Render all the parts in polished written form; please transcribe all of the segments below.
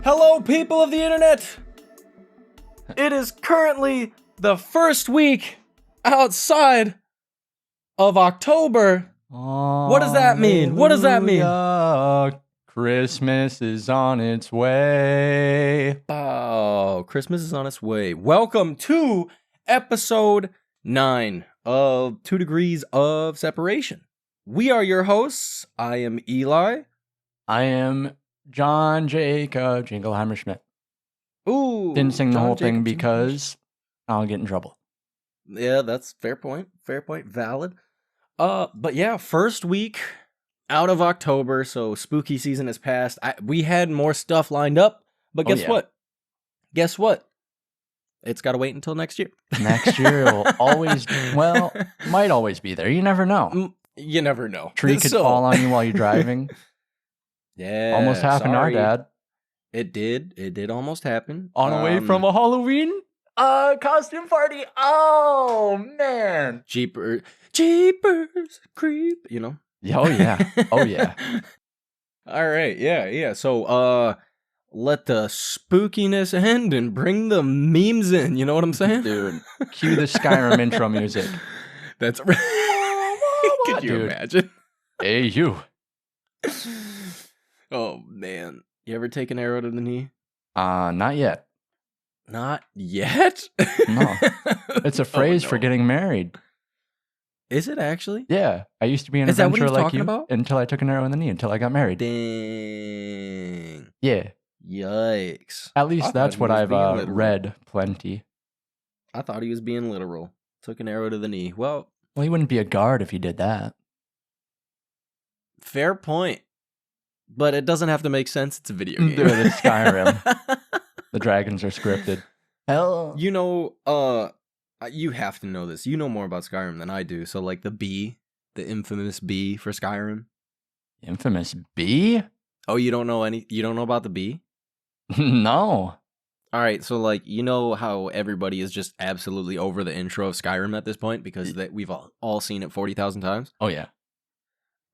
Hello, people of the internet! It is currently the first week outside of October. What does that mean? What does that mean? Christmas is on its way. Oh, Christmas is on its way. Welcome to episode 9 of 2 Degrees of Separation. We are your hosts. I am Eli. I am John Jacob Jingleheimer Schmidt. Ooh. Didn't sing the John whole thing Jacob because I'll get in trouble. Yeah, that's fair point. Fair point. Valid. But yeah, first week out of October, so spooky season has passed. We had more stuff lined up, but guess what? Guess what? It's got to wait until next year. Next year will always, might always be there. You never know. You never know. Tree could fall on you while you're driving. Yeah. Almost happened to our dad. It did. It did almost happen. On the way from a Halloween costume party. Oh, man. Jeepers creep, you know? Oh, yeah. Oh, yeah. All right. Yeah. So, let the spookiness end and bring the memes in. You know what I'm saying? Dude, cue the Skyrim intro music. That's right. Could you imagine? Hey, you. Oh, man. You ever take an arrow to the knee? Not yet. Not yet? No. It's a phrase for getting married. Is it actually? Yeah. I used to be an Is that what adventurer he's like talking you about? until I took an arrow in the knee, until I got married. Dang. Yeah. Yikes. At least that's what I've read plenty. I thought he was being literal. Took an arrow to the knee. Well, he wouldn't be a guard if he did that. Fair point. But it doesn't have to make sense. It's a video game. Dude, it's Skyrim. The dragons are scripted. Hell. You know, you have to know this. You know more about Skyrim than I do. So, like, the infamous bee for Skyrim. Infamous bee? Oh, you don't know about the bee? No. All right, so, like, you know how everybody is just absolutely over the intro of Skyrim at this point because we've all seen it 40,000 times? Oh, yeah.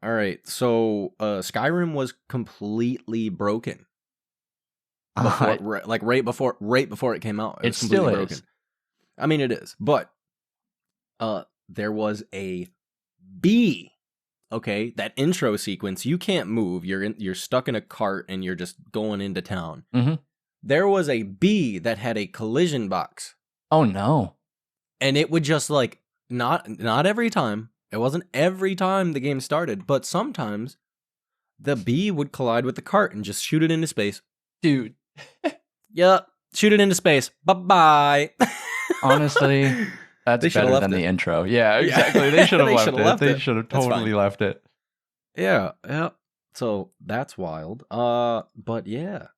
All right, so Skyrim was completely broken. Right before it came out. It still is. Broken. I mean, it is, but there was a bee. Okay, that intro sequence, you can't move. You're stuck in a cart and you're just going into town. Mm-hmm. There was a bee that had a collision box. Oh no! And it would just like not every time. It wasn't every time the game started, but sometimes the bee would collide with the cart and just shoot it into space. Dude. Yep. Shoot it into space. Bye-bye. Honestly, that's better than the intro. Yeah, exactly. They should have left it. They should have totally left it. Yeah. So that's wild. But yeah.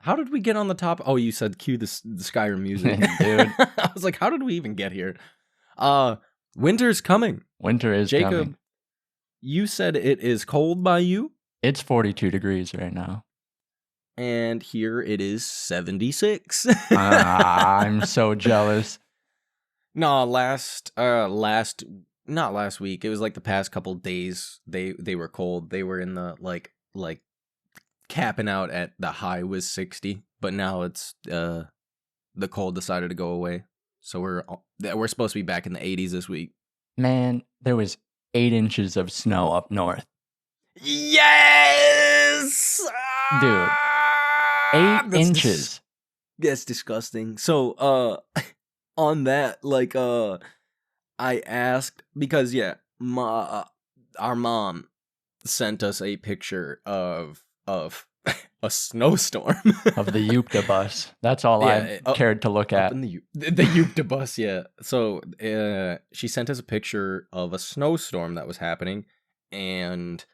How did we get on the top? Oh, you said cue the Skyrim music. Dude. I was like, how did we even get here? Winter's coming. Winter is Jacob, coming. You said it is cold by you? It's 42 degrees right now. And here it is 76. I'm so jealous. No, not last week. It was like the past couple days. They were cold. They were in the like capping out at the high was 60, but now it's the cold decided to go away. So we're supposed to be back in the 80s this week. Man, there was 8 inches of snow up north. Yes! Dude. 8 inches. That's disgusting. So, on that, like, I asked, because, yeah, our mom sent us a picture of a snowstorm. Of the Yupta bus. That's all I cared to look at. The Yupta bus, yeah. So, she sent us a picture of a snowstorm that was happening, and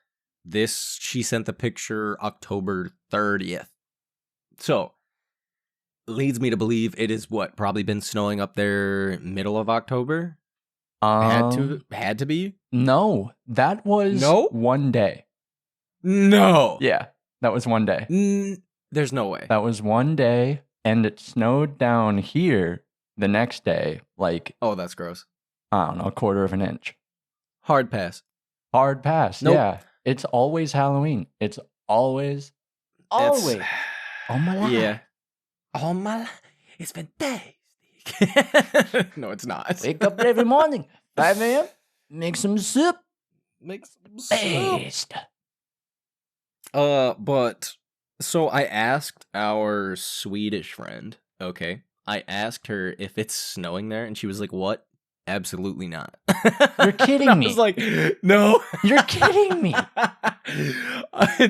she sent the picture October 30th. So, leads me to believe it is probably been snowing up there middle of October? Had to be? No, that was one day. No. Yeah, that was one day. There's no way. That was one day, and it snowed down here the next day. Like, oh, that's gross. I don't know, a quarter of an inch. Hard pass. Hard pass. Nope. Yeah. It's always Halloween. It's always. Oh my life. Yeah. All my life. It's fantastic. No, it's not. Wake up every morning, 5 a.m., make some soup. Make some soup. But so I asked our Swedish friend, okay? I asked her if it's snowing there, and she was like, "What? Absolutely not." You're kidding me. I was like, "No." You're kidding me.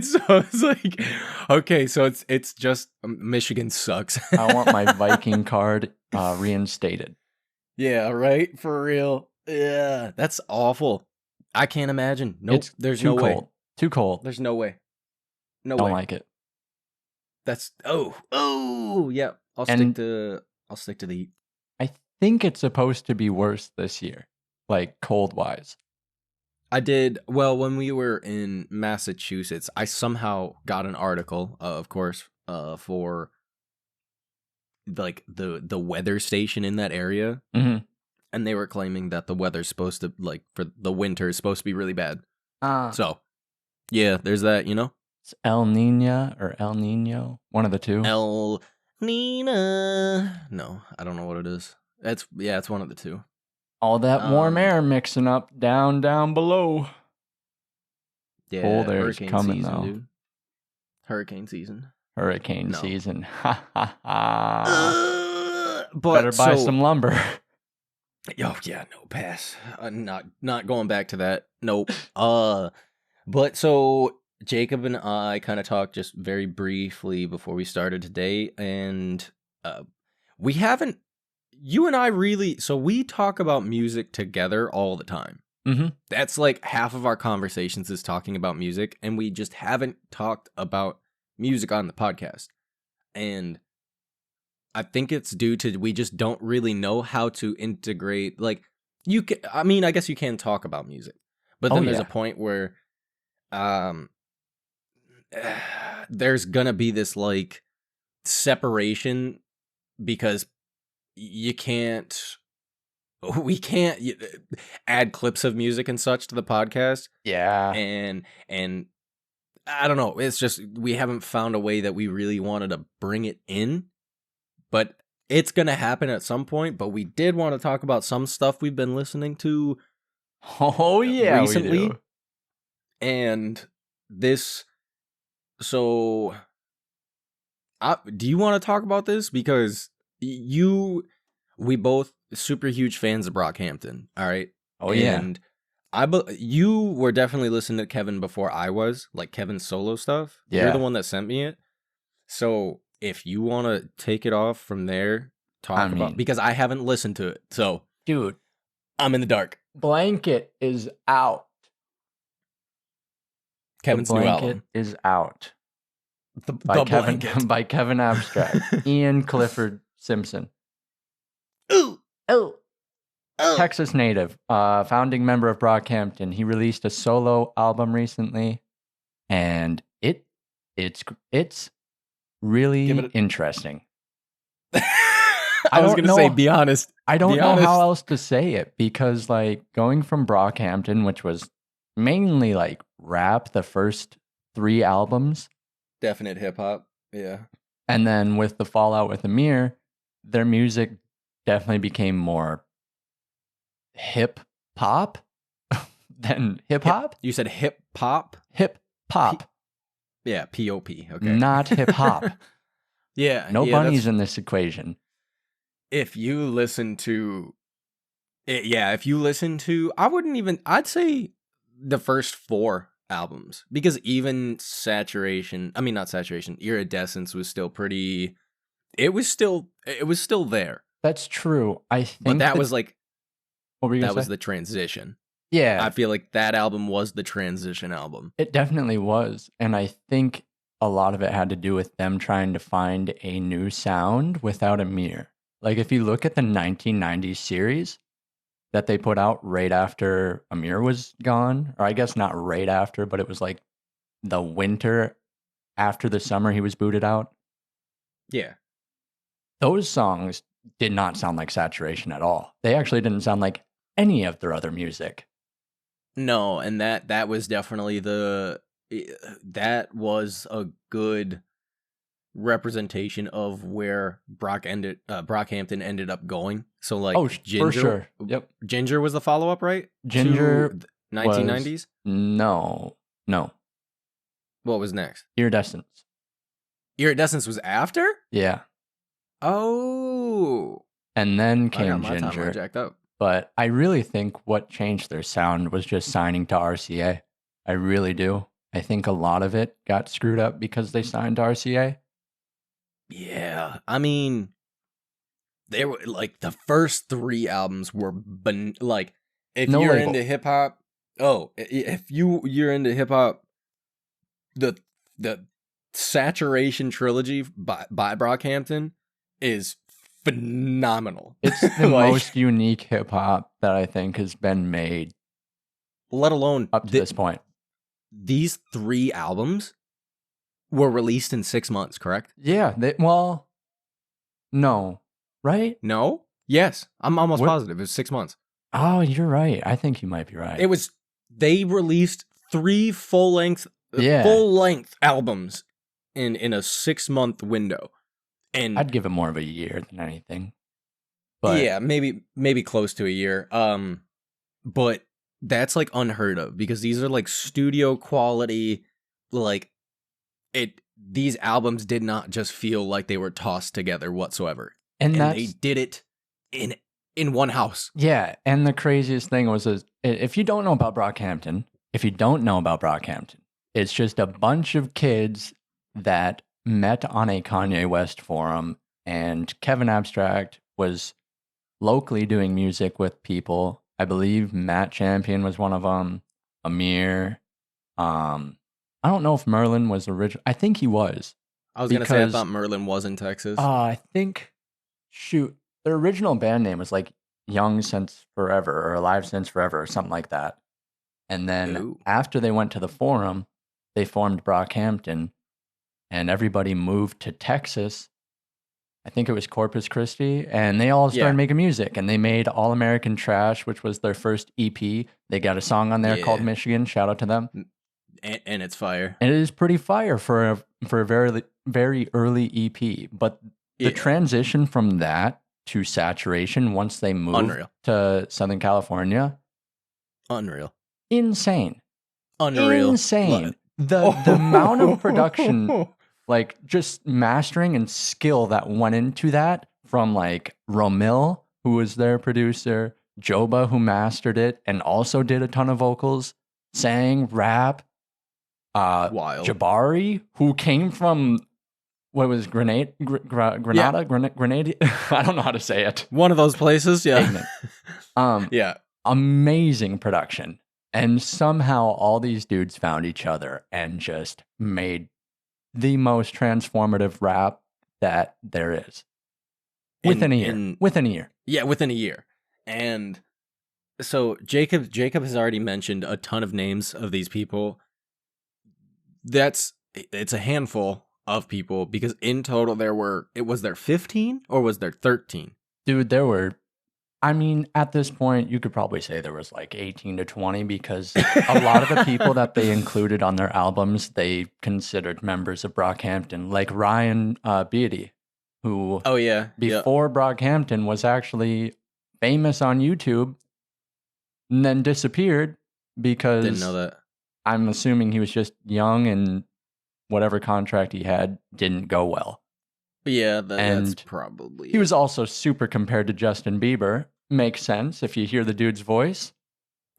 So it's like, okay, so it's just Michigan sucks. I want my Viking card reinstated. Yeah, right? For real. Yeah, that's awful. I can't imagine. Nope, there's no way. Too cold. There's no way. No Don't way. like it. That's yeah. I'll stick to the heat. I think it's supposed to be worse this year, like cold wise. I did well when we were in Massachusetts. I somehow got an article, of course, for like the weather station in that area, and they were claiming that the weather's supposed to for the winter is supposed to be really bad. So yeah, there's that. It's El Nino or El Nino, one of the two. El Nino. No, I don't know what it is. It's one of the two. All that warm air mixing up down below. Yeah, cold air's coming season, though. Dude. Hurricane season. Season. Ha ha ha. But better buy some lumber. Oh yeah, no pass. Not going back to that. Nope. But so Jacob and I kind of talked just very briefly before we started today, and we haven't. You and I really. So we talk about music together all the time. Mm-hmm. That's like half of our conversations is talking about music, and we just haven't talked about music on the podcast. And I think it's due to we just don't really know how to integrate. Like I guess you can talk about music, but then there's a point where there's gonna be this like separation because we can't add clips of music and such to the podcast. Yeah. And I don't know, it's just we haven't found a way that we really wanted to bring it in, but it's going to happen at some point. But we did want to talk about some stuff we've been listening to recently. We do. And this, so do you want to talk about this? Because we both super huge fans of Brockhampton, all right? Oh, yeah. And you were definitely listening to Kevin before I was, like Kevin's solo stuff. Yeah. You're the one that sent me it. So if you want to take it off from there, because I haven't listened to it. So, dude, I'm in the dark. Blanket is out. Kevin's new album. Blanket is out. By Kevin Abstract. Ian Clifford Simpson. Ooh. Oh. Texas native, founding member of Brockhampton. He released a solo album recently, and it's really interesting. I was going to say, be honest. I don't know how else to say it, because like going from Brockhampton, which was mainly like rap, the first 3 albums, definite hip hop, yeah, and then with the fallout with Amir, their music definitely became more hip hop than hip hop. You said hip hop? Hip hop. Yeah, P-O-P. Okay. Not hip hop. Yeah. No bunnies in this equation. If you listen to I'd say the first 4 albums, because even Iridescence was still pretty, it was still there. That's true. I think but that was like, that was the transition. Yeah. I feel like that album was the transition album. It definitely was. And I think a lot of it had to do with them trying to find a new sound without Amir. Like if you look at the 1990s series that they put out right after Amir was gone, or I guess not right after, but it was like the winter after the summer he was booted out. Yeah. Those songs did not sound like Saturation at all. They actually didn't sound like any of their other music. No, and that was definitely that was a good representation of where Brockhampton ended up going. So like Oh, for sure. Yep. Ginger was the follow up, right? Ginger to 1990s. No. What was next? Iridescence. Iridescence was after. Yeah. Oh. And then I came got my Ginger. timeline jacked up. But I really think what changed their sound was just signing to RCA. I really do. I think a lot of it got screwed up because they signed to RCA. Yeah, I mean, they were like the first 3 albums were like if No you're label. into hip hop. Oh, if you're into hip hop, the Saturation trilogy by Brockhampton is phenomenal. It's the most unique hip hop that I think has been made, let alone up to this point. These 3 albums were released in 6 months, correct? Yeah. No. Right? No? Yes. I'm almost positive. It was 6 months. Oh, you're right. I think you might be right. They released 3 full length albums in a 6-month window. And I'd give it more of a year than anything. But yeah, maybe close to a year. But that's like unheard of because these are like studio quality, like these albums did not just feel like they were tossed together whatsoever. And they did it in one house. Yeah, and the craziest thing was if you don't know about Brockhampton, it's just a bunch of kids that met on a Kanye West forum, and Kevin Abstract was locally doing music with people. I believe Matt Champion was one of them. Amir. I don't know if Merlin was original. I think he was. I was going to say I thought Merlin was in Texas. I think, their original band name was like Young Since Forever or Alive Since Forever or something like that. And then after they went to the forum, they formed Brockhampton, and everybody moved to Texas. I think it was Corpus Christi, and they all started making music, and they made All American Trash, which was their first EP. They got a song on there called Michigan. Shout out to them. And it's fire. And it is pretty fire for a very, very early EP. But the transition from that to Saturation once they moved to Southern California, insane. Insane. The amount of production, like just mastering and skill that went into that from like Romil, who was their producer, Joba, who mastered it and also did a ton of vocals, sang, rap. Wild. Jabari, who came from Grenada? Grenada? I don't know how to say it. One of those places, yeah. Yeah. Amazing production. And somehow all these dudes found each other and just made the most transformative rap that there is. Within a year. Yeah, within a year. And so Jacob has already mentioned a ton of names of these people. It's a handful of people because in total was there 15 or was there 13? Dude, at this point, you could probably say there was like 18 to 20 because a lot of the people that they included on their albums, they considered members of Brockhampton, like Ryan Beatty, who before Brockhampton was actually famous on YouTube and then disappeared because didn't know that. I'm assuming he was just young and whatever contract he had didn't go well. Yeah, that's probably He was also super compared to Justin Bieber. Makes sense if you hear the dude's voice.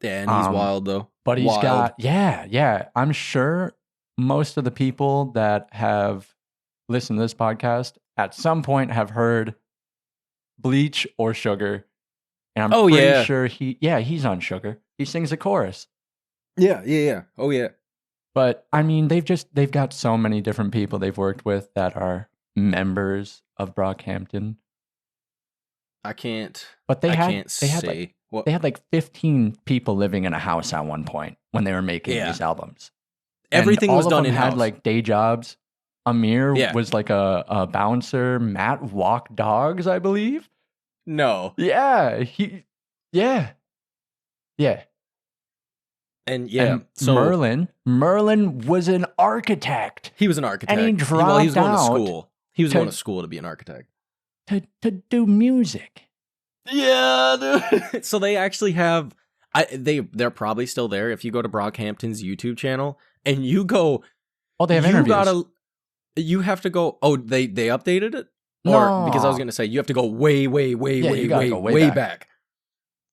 Yeah, and he's wild though. But he's got, I'm sure most of the people that have listened to this podcast at some point have heard Bleach or Sugar. And I'm pretty sure he's on Sugar. He sings a chorus. Yeah. Oh yeah. But I mean, they've got so many different people they've worked with that are members of Brockhampton. But they had like 15 people living in a house at one point when they were making these albums. Everything was done in-house. Had like day jobs. Amir was like a bouncer. Matt walked dogs, I believe. No. Yeah, Yeah. And yeah, And so Merlin was an architect. he was an architect. And he dropped well, he was going to out school. He was going to school to be an architect. to do music. Yeah, dude. So they actually have they're probably still there. If you go to Brockhampton's YouTube channel and you go, Oh, they have interviews. You have to go. Oh, they updated it? No. Or because I was gonna say you have to go way back.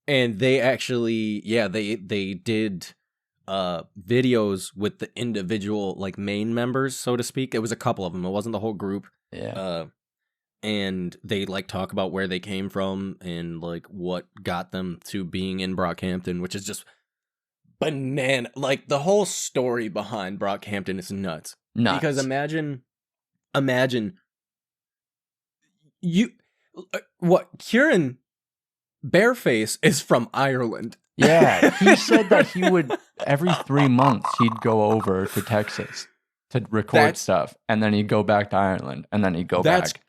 And they actually, they did videos with the individual like main members, so to speak. It was a couple of them. It wasn't the whole group. Yeah. And they like talk about where they came from and like what got them to being in Brockhampton, which is just banana. Like the whole story behind Brockhampton is nuts. Because imagine you Kieran Bareface is from Ireland. Yeah, he said that he would every 3 months he'd go over to Texas to record stuff, and then he'd go back to Ireland, and then he'd go back.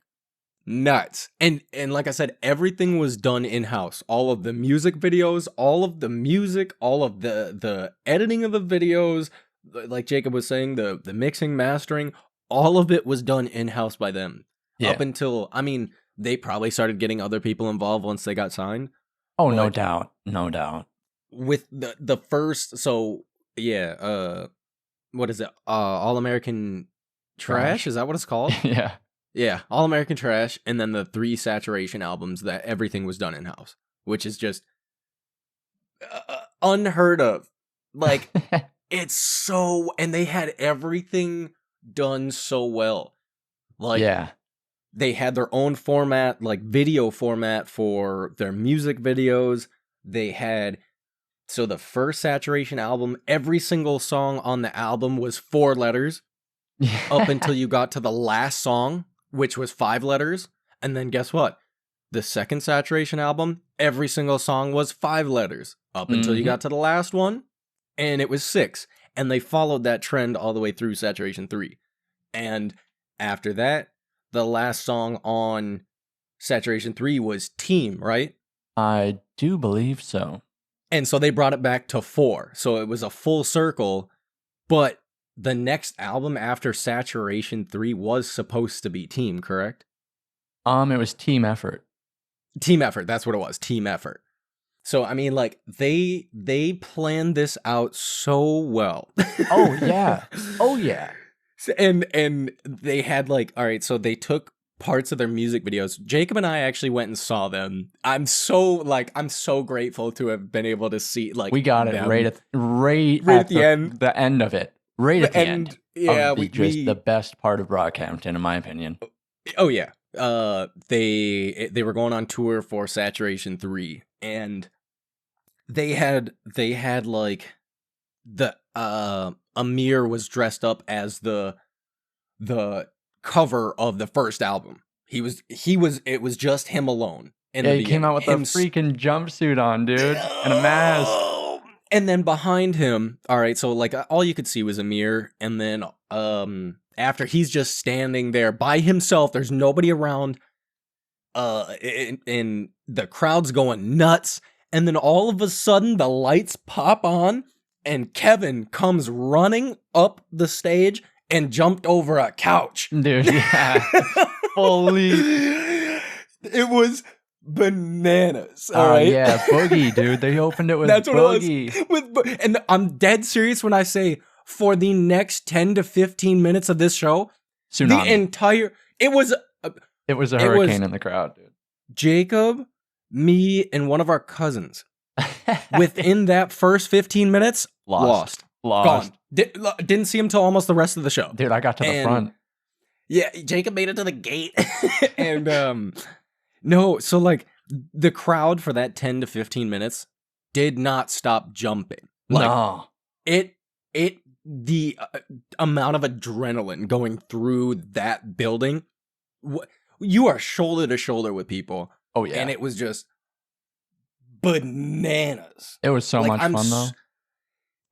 Nuts. And like I said, everything was done in-house. All of the music videos, all of the music, all of the editing of the videos, like Jacob was saying, the mixing, mastering, all of it was done in-house by them. Yeah. Up until, I mean, they probably started getting other people involved once they got signed. Oh, no doubt. No doubt. With the first, so yeah, what is it? All American Trash? Is that what it's called? Yeah. Yeah, All American Trash, and then the 3 Saturation albums that everything was done in-house, which is just unheard of. Like, it's so... And they had everything done so well. Like, yeah. They had their own format, like video format for their music videos. They had... So the first Saturation album, every single song on the album was 4 letters, up until you got to the last song, which was 5 letters. And then guess what? The second Saturation album, every single song was 5 letters up until you got to the last one, and it was 6. And they followed that trend all the way through Saturation 3. And after that, the last song on Saturation 3 was Team, right? I do believe so. And so they brought it back to 4. So it was a full circle, but the next album after Saturation 3 was supposed to be Team, correct? It was Team Effort. Team Effort, that's what it was, Team Effort. So, I mean, like, they planned this out so well. Oh, yeah. Oh, yeah. And they had, like, all right, so they took parts of their music videos. Jacob and I actually went and saw them. I'm so grateful to have been able to see, like, we got it right at the end. The end of it. Right at the end. Yeah, the best part of Brockhampton, in my opinion. Oh yeah. They were going on tour for Saturation 3, and they had like the Amir was dressed up as the cover of the first album. It was just him alone. He came out with a freaking jumpsuit on, dude, and a mask. And then behind him, all right, so like all you could see was Amir, and then after he's just standing there by himself, there's nobody around, and the crowd's going nuts, and then all of a sudden the lights pop on, and Kevin comes running up the stage and jumped over a couch. Dude, yeah. Fully. It was bananas. All right. Yeah, Boogie, dude. They opened it with That's Boogie. What it was. And I'm dead serious when I say for the next 10 to 15 minutes of this show, Tsunami. It was a hurricane in the crowd, dude. Jacob, me, and one of our cousins. Within that first 15 minutes, lost. Gone. Didn't see him till almost the rest of the show. Dude, I got to the front. Yeah, Jacob made it to the gate. And no, so like the crowd for that 10 to 15 minutes did not stop jumping. Like, no. The amount of adrenaline going through that building, you are shoulder to shoulder with people. Oh yeah. And it was just bananas. It was so much fun though.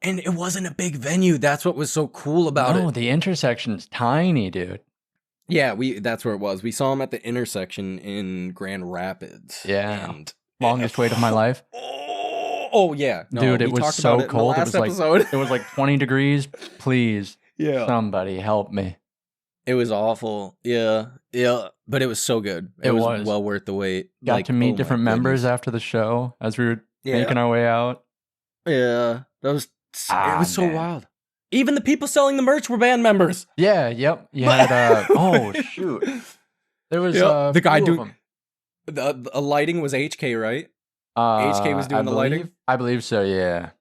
And it wasn't a big venue. That's what was so cool about it. No, the intersection's tiny, dude. Yeah, that's where it was. We saw him at the intersection in Grand Rapids. Yeah. And longest wait of my life. Oh, Oh yeah, no, Dude, it we was talked so about it in the cold. last episode. It was like 20 degrees. Please, Yeah, somebody help me. it was awful. Yeah, yeah, but it was so good. It It was was. well worth the wait. Got Like, to meet oh my different members goodness. after the show as we were Yeah, making our way out. yeah, it Ah, was so man. wild. Even the people selling the merch were band members. Yeah, yep. You had oh shoot. There was Yep, the guy few of doing them. the lighting was HK, right? HK was doing the lighting. I believe so, yeah.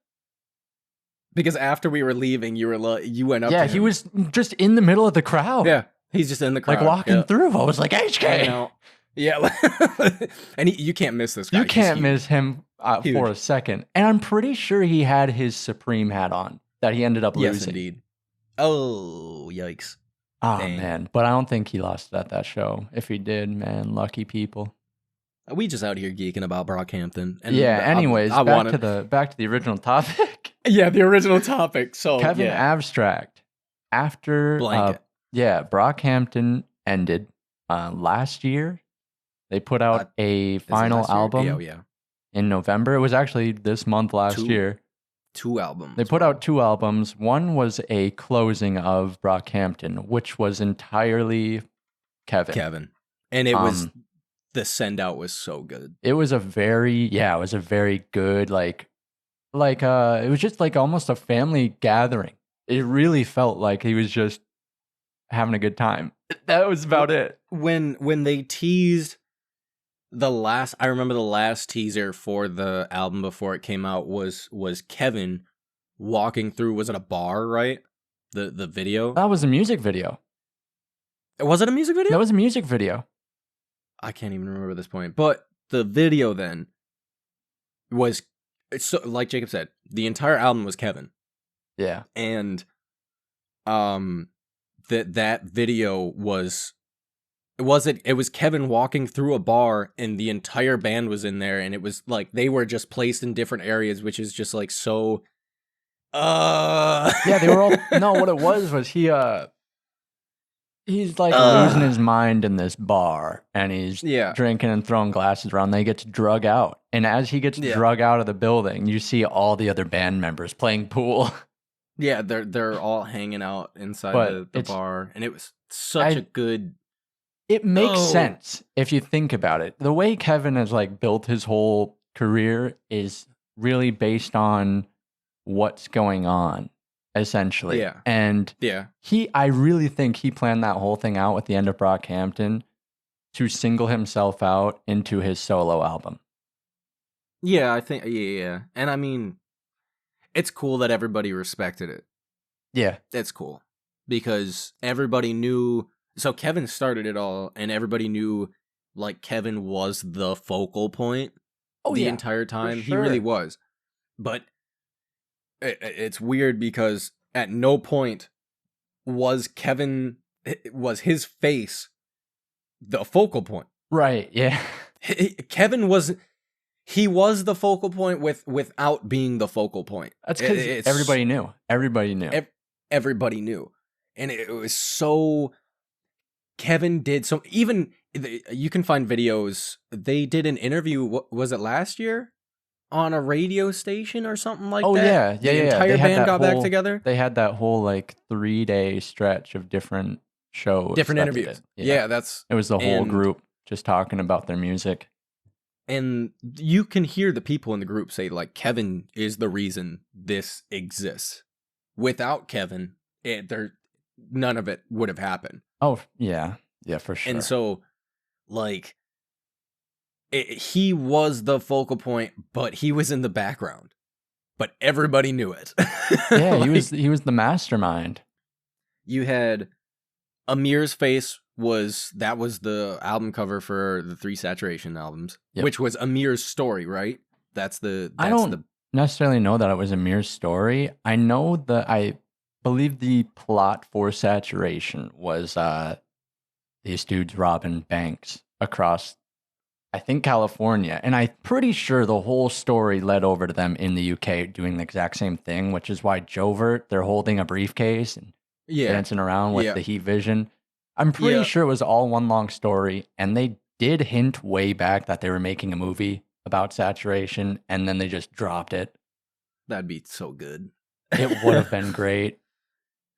Because after we were leaving, you went up. Yeah, to him. he was just in the middle of the crowd. Yeah, he's just in the crowd, like walking yeah. through. I was like, Hanging HK. out. Yeah, and you can't miss this guy. You He's can't huge. miss him for Huge. a second. And I'm pretty sure he had his Supreme hat on that he ended up Yes, losing. indeed. Oh, yikes. Oh, Dang. man. But I don't think he lost it at that show. If he did, man, lucky people. We just out here geeking about Brockhampton. And yeah, anyways, I back wanted... to the original topic. Yeah, the original topic. So Kevin yeah. Abstract. After Blanket. Brockhampton ended last year. They put out a final album in November. It was actually this month last year. 2 albums. They put out 2 albums. One was a closing of Brockhampton, which was entirely Kevin. And it was, the send out was so good. It was a very good, it was just like almost a family gathering. It really felt like he was just having a good time. That was about it. When they teased I remember the last teaser for the album before it came out was Kevin walking through, was it a bar, right? The video? That was a music video. Was it a music video? That was a music video. I can't even remember at this point. But the video then was, so like Jacob said, the entire album was Kevin. Yeah. And that video was it was Kevin walking through a bar and the entire band was in there, and it was like they were just placed in different areas, which is just like so yeah, they were all no, what it was he's like losing his mind in this bar, and he's drinking and throwing glasses around. They get drug out, and as he gets drug out of the building, you see all the other band members playing pool. Yeah, they're all hanging out inside the bar, and it was such a good. It makes sense if you think about it. The way Kevin has like built his whole career is really based on what's going on, essentially. Yeah. And I really think he planned that whole thing out at the end of Brockhampton to single himself out into his solo album. Yeah, I think yeah. And I mean, it's cool that everybody respected it. Yeah. It's cool. Because everybody knew. So Kevin started it all, and everybody knew, like, Kevin was the focal point the entire time. He really was. But it's weird because at no point was his face the focal point. Right, yeah. Kevin was the focal point without being the focal point. That's because everybody knew. Everybody knew. Everybody knew. And it was so... Kevin did so. Even you can find videos. They did an interview. What was it, last year, on a radio station or something like that? Oh yeah. The entire band got back together. They had that whole like 3-day stretch of different shows, different interviews. Yeah, it was the whole group just talking about their music. And you can hear the people in the group say like, Kevin is the reason this exists. Without Kevin, none of it would have happened. Oh, yeah. Yeah, for sure. And so, like, he was the focal point, but he was in the background. But everybody knew it. Yeah, like, he was the mastermind. You had Amir's face was the album cover for the 3 Saturation albums, which was Amir's story, right? I don't necessarily know that it was Amir's story. I know that I believe the plot for Saturation was these dudes robbing banks across, I think, California. And I'm pretty sure the whole story led over to them in the UK doing the exact same thing, which is why Jovert, they're holding a briefcase and dancing around with the heat vision. I'm pretty sure it was all one long story, and they did hint way back that they were making a movie about saturation, and then they just dropped it. That'd be so good. It would have been great.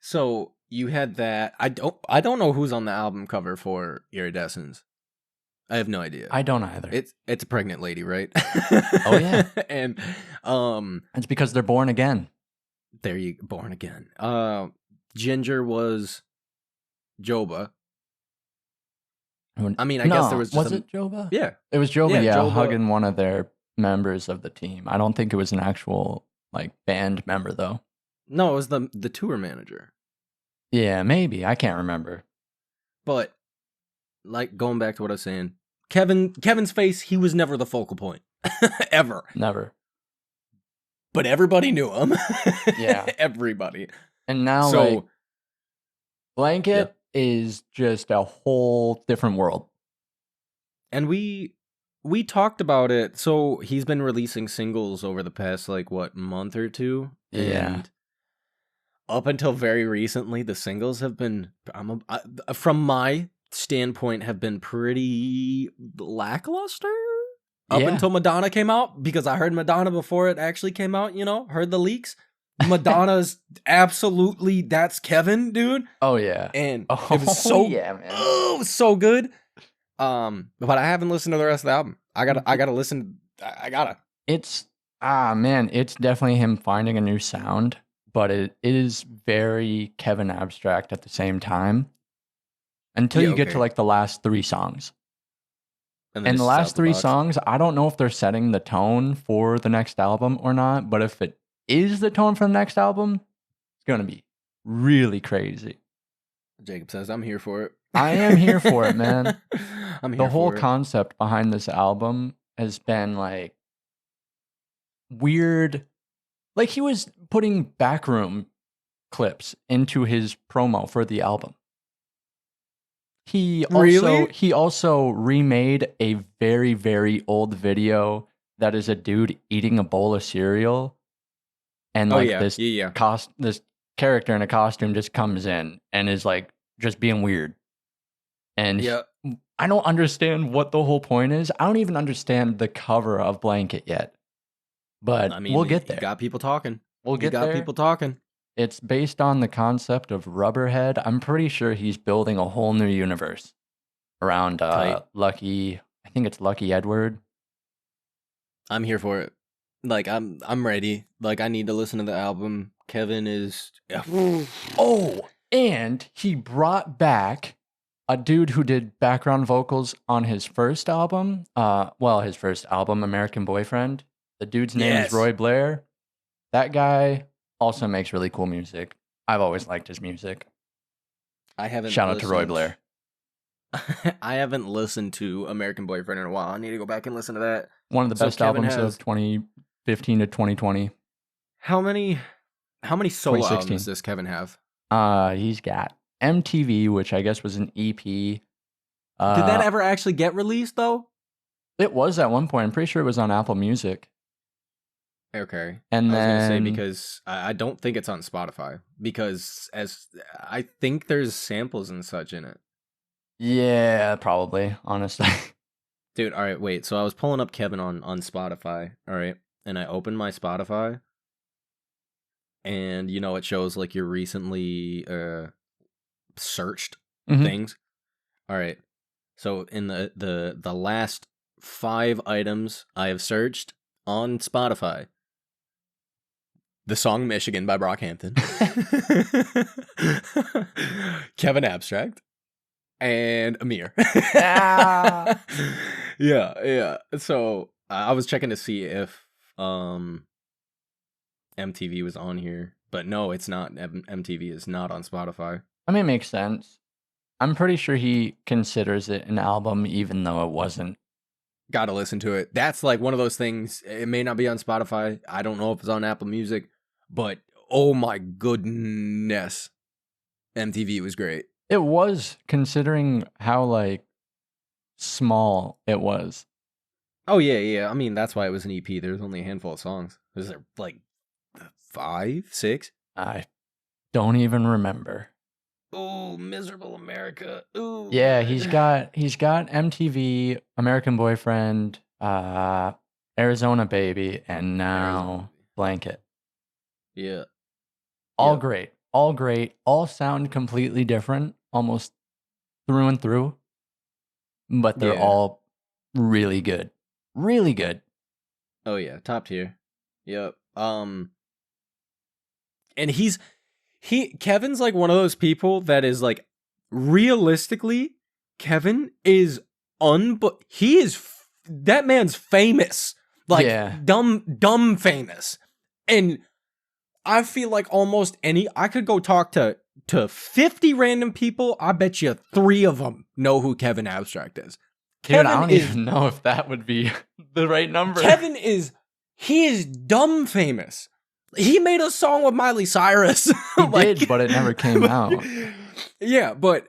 So you had that. I don't know who's on the album cover for Iridescence. I have no idea. I don't either. It's a pregnant lady, right? Oh yeah. And It's because they're born again. there you born again. Ginger was Joba. I mean, I guess there was just it Joba? Yeah. It was Joba, yeah, Joba. hugging one of their members of the team. I don't think it was an actual like band member though. No, it was the tour manager. Yeah, maybe. I can't remember. But like going back to what I was saying, Kevin's face, he was never the focal point. Ever. Never. But everybody knew him. Yeah. Everybody. And now like Blanket is just a whole different world. And we talked about it. So he's been releasing singles over the past like month or two. Yeah. And up until very recently, the singles have been from my standpoint have been pretty lackluster. Up until Madonna came out, because I heard Madonna before it actually came out, heard the leaks. Madonna's absolutely, that's Kevin, dude. Oh yeah. And it was so yeah, man. Oh, it was so good. But I haven't listened to the rest of the album. I gotta listen. I gotta. It's man, it's definitely him finding a new sound, but it is very Kevin abstract at the same time. Until you get to like the last 3 songs. And the last 3 songs, I don't know if they're setting the tone for the next album or not, but if it is the tone for the next album, it's gonna be really crazy. Jacob says, I'm here for it. I am here for it, man. The whole concept behind this album has been like weird. Like he was putting backroom clips into his promo for the album. He also remade a very, very old video that is a dude eating a bowl of cereal. And this character in a costume just comes in and is like just being weird. And I don't understand what the whole point is. I don't even understand the cover of Blanket yet. But I mean, we'll get there. You got people talking. People talking. It's based on the concept of Rubberhead. I'm pretty sure he's building a whole new universe around Lucky. I think it's Lucky Edward. I'm here for it. Like I'm ready. Like I need to listen to the album. Kevin is and he brought back a dude who did background vocals on his first album. His first album, American Boyfriend. The dude's name is Roy Blair. That guy also makes really cool music. I've always liked his music. Shout out to Roy Blair. I haven't listened to American Boyfriend in a while. I need to go back and listen to that. One of the best albums of 2015 to 2020. How many solo albums does Kevin have? He's got MTV, which I guess was an EP. Did that ever actually get released though? It was at one point. I'm pretty sure it was on Apple Music. Okay. And I was gonna say, because I don't think it's on Spotify, because as I think there's samples and such in it. Yeah, probably, honestly. Dude, all right, wait. So I was pulling up Kevin on Spotify, all right? And I opened my Spotify, and it shows like your recently searched things. All right. So in the last 5 items I have searched on Spotify, the song Michigan by Brockhampton, Kevin Abstract, and Amir. Yeah. So I was checking to see if MTV was on here, but no, it's not. MTV is not on Spotify. I mean, it makes sense. I'm pretty sure he considers it an album, even though it wasn't. Gotta listen to it. That's like one of those things. It may not be on Spotify. I don't know if it's on Apple Music, but oh my goodness, MTV was great. It was, considering how like small it was. Oh yeah. I mean, that's why it was an EP. There was only a handful of songs. Was there like 5, 6? I don't even remember. Oh, Miserable America. Ooh. Yeah, he's got MTV, American Boyfriend, Arizona Baby, and Arizona. now Blanket. Yeah. All Yep. great. All great. All sound completely different, almost through and through, but they're Yeah. all really good. Really good. Oh yeah, top tier. Yep. And Kevin's like one of those people that is like realistically, Kevin is that man's famous. Like Yeah. dumb famous. And I feel like I could go talk to 50 random people. I bet you 3 of them know who Kevin Abstract is. Dude, I don't even know if that would be the right number. He is dumb famous. He made a song with Miley Cyrus. He did, but it never came out. Yeah, but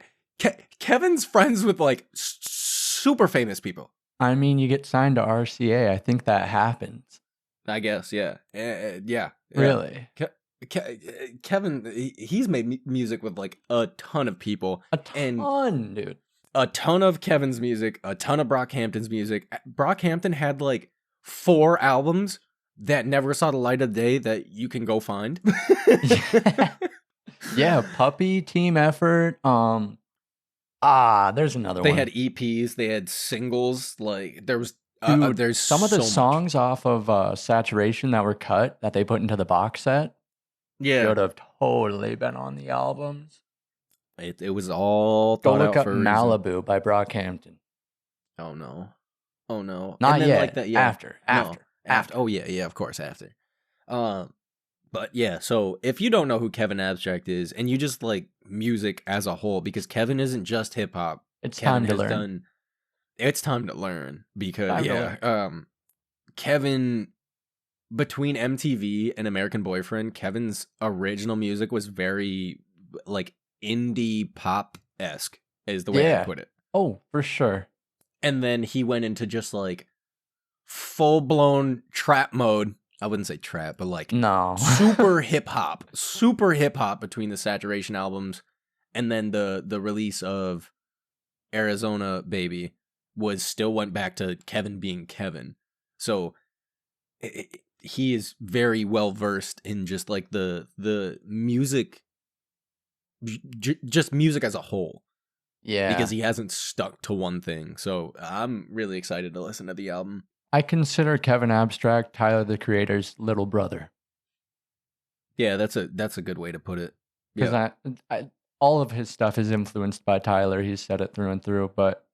Kevin's friends with like super famous people. I mean, you get signed to RCA. I think that happens. I guess, yeah. Yeah. Really? Kevin, he's made music with like a ton of people. Dude. A ton of Kevin's music, a ton of Brockhampton's music. Brockhampton had like 4 albums that never saw the light of day that you can go find. Yeah, Puppy, Team Effort. There's another They one. had EPs, they had singles. Like there's some of the songs off of Saturation that were cut that they put into the box set. Yeah, should have totally been on the albums. It was all Go thought look out up for Malibu by Brockhampton. Oh no. Not and then yet. like that, yeah. After. Oh yeah, of course after. But yeah, so if you don't know who Kevin Abstract is, and you just like music as a whole, because Kevin isn't just hip hop. It's time to learn. It's time to learn because Kevin, between MTV and American Boyfriend, Kevin's original music was very like indie pop-esque, is the way I put it. Oh, for sure. And then he went into just like full-blown trap mode. I wouldn't say trap, but like super hip hop between the Saturation albums, and then the release of Arizona Baby went back to Kevin being Kevin. So he is very well versed in just like the music, just music as a whole. Yeah, because he hasn't stuck to one thing. So I'm really excited to listen to the album. I consider Kevin Abstract Tyler the Creator's little brother. Yeah, that's a good way to put it. Because all of his stuff is influenced by Tyler. He's said it through and through. But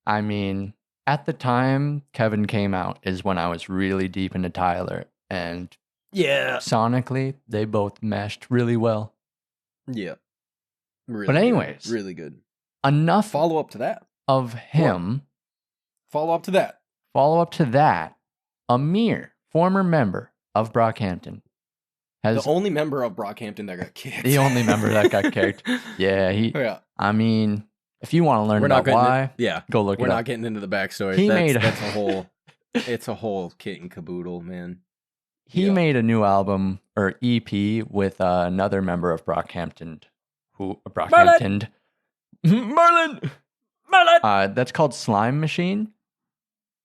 I mean, at the time Kevin came out is when I was really deep into Tyler, and sonically they both meshed really well. Yeah, really. But anyways, good. Really good. Enough follow up to that of him. Follow up to that. Amir, former member of Brockhampton, the only member of Brockhampton that got kicked. The only member that got kicked. Yeah, I mean, if you want to learn about why, go look it up. We're not getting into the backstory. It's a whole kit and caboodle, man. He made a new album or EP with another member of Brockhampton, Merlin. That's called Slime Machine.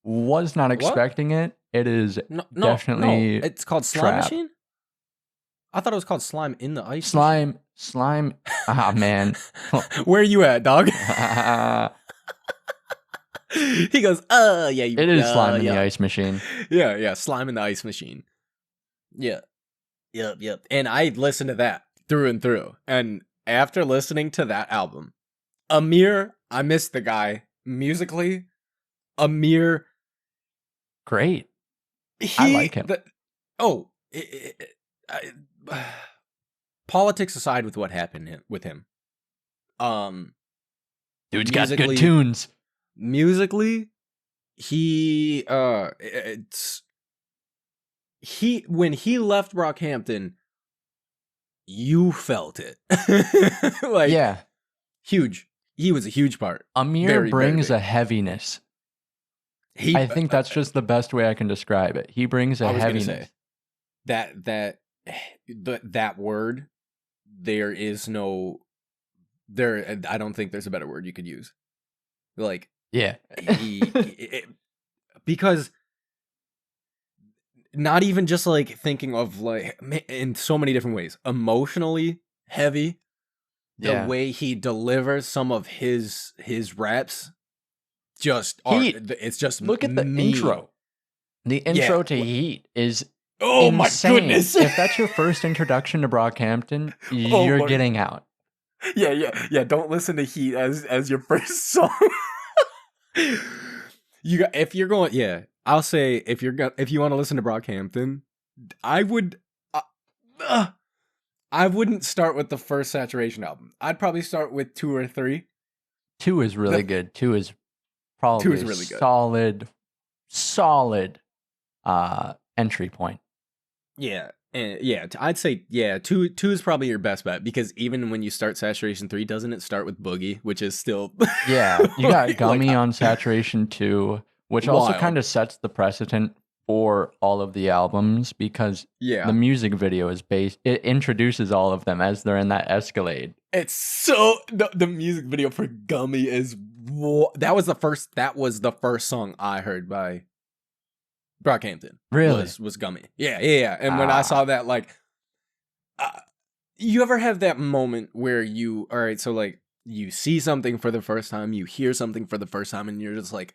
Was not expecting it. It is definitely. No. It's called Slime Machine. I thought it was called Slime in the Ice. Slime. Ah, man. Where are you at, dog? He goes, yeah. It is Slime in the Ice Machine. Yeah, Slime in the Ice Machine. Yeah. Yep. And I listened to that through and through. And after listening to that album, Amir, I missed the guy musically. Amir, great. I like him. Politics aside with what happened with him. Dude's got good tunes. Musically, when he left Brockhampton, you felt it. Huge. He was a huge part. Amir brings a heaviness. I think that's just the best way I can describe it. He brings a heaviness. That word, there is no there. I don't think there's a better word you could use. Like, yeah, because not even just like thinking of like in so many different ways, emotionally heavy. The Yeah. way he delivers some of his raps just are, Heat. it's just Look at the mean. intro. The intro to Heat is Oh insane. my goodness. If that's your first introduction to Brockhampton, you're getting out. Yeah. Don't listen to Heat as your first song. If you're going, yeah, I'll say if you want to listen to Brockhampton, I wouldn't start with the first Saturation album. I'd probably start with 2 or 3. 2 is really good. 2 is probably 2 is really good. Solid entry point. Yeah. And yeah, I'd say 2 is probably your best bet, because even when you start Saturation 3, doesn't it start with Boogie, which is still Yeah, you got Gummy on Saturation 2, which also kind of sets the precedent for all of the albums, because the music video is it introduces all of them as they're in that Escalade. It's so the music video for Gummy is that was the first song I heard by Brockhampton. Really? Was Gummy. Yeah. And when I saw that, like, you ever have that moment where you see something for the first time, you hear something for the first time, and you're just like,